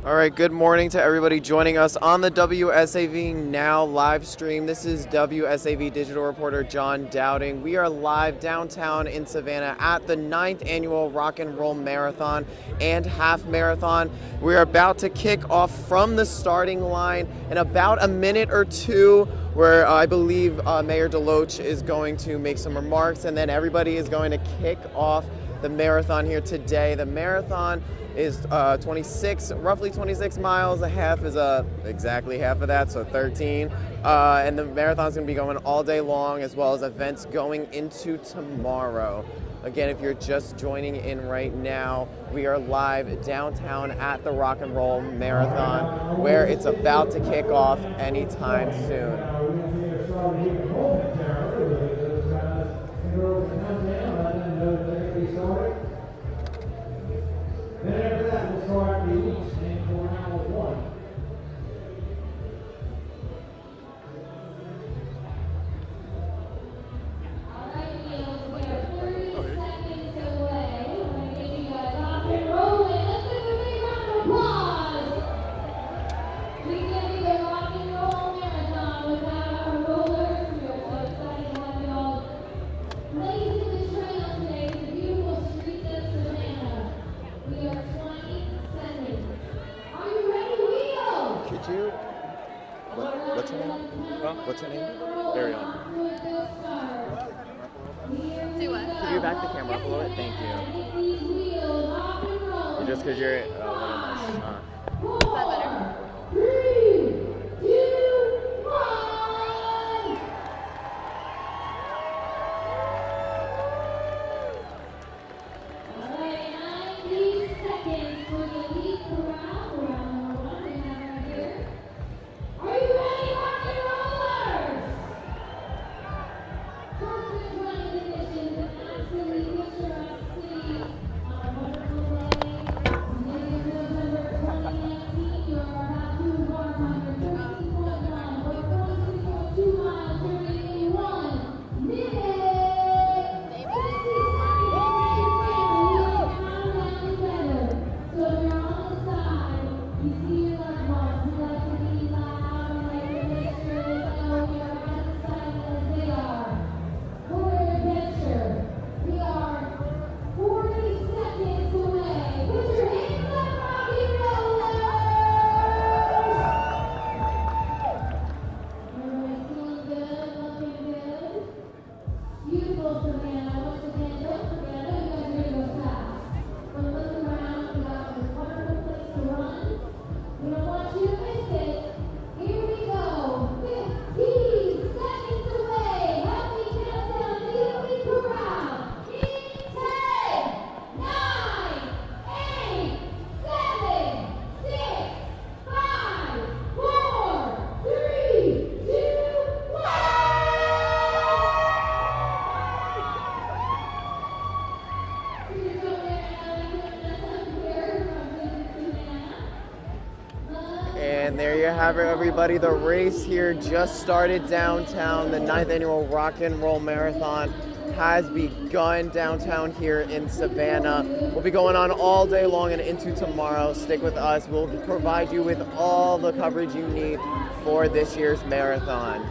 All right, good morning to everybody joining us on the WSAV Now live stream. This is WSAV digital reporter John Dowding. We are live downtown in Savannah at the 9th annual Rock and Roll Marathon and Half Marathon. We're about to kick off from the starting line in about a minute or two, where I believe Mayor Deloach is going to make some remarks, and then everybody is going to kick off the marathon here today. The marathon is roughly 26 miles. A half is exactly half of that, so 13. And the marathon's going to be going all day long, as well as events going into tomorrow. Again, if you're just joining in right now, we are live downtown at the Rock and Roll Marathon, where it's about to kick off anytime soon. Then after that, we'll start the East in for an hour one. All right, Neil, we are 30 seconds away. We're going to get you guys off and rolling. Let's give a big round of applause. We give you the Rock and Roll Marathon without our rollers. We are so excited to have you all blazing the trail today. The beautiful streets of Savannah. We are 20 seconds. Are you ready, Wheel? Could you? What's her name? What's her name? Ariana. Do what? Could you back the camera up a little bit? Thank you. Just because you're. Is that better? 3, 2, 1. All right, 90 seconds for the lead round number 1 we have right here. Are you ready, rock and rollers? First and running conditions, an absolutely picturesque city on a wonderful day. Beginning of November 2019, you are about to embark on your 13.1 or 46.2 mile journey in 1 minute. 60 seconds to make your family countdown together. So if you're on the side, you see your loved ones who like to be loud and like to make sure they know you're as excited as they are. For your adventure, we are 40 seconds away. Put your hands up, rock and rollers! Everybody feeling good, looking good? Beautiful Savannah. Once again, don't forget, I know you guys are going to go fast. But look around, we got this wonderful place to run. We don't want you to miss it. Here we go. 15 seconds away. Help me count down. Lead me corral. In 10, 9, 8, 7, 6, 5, 4, 3, 2, 1. And there you have it, everybody. The race here just started downtown. The 9th annual Rock and Roll Marathon has begun downtown here in Savannah. We'll be going on all day long and into tomorrow. Stick with us. We'll provide you with all the coverage you need for this year's marathon.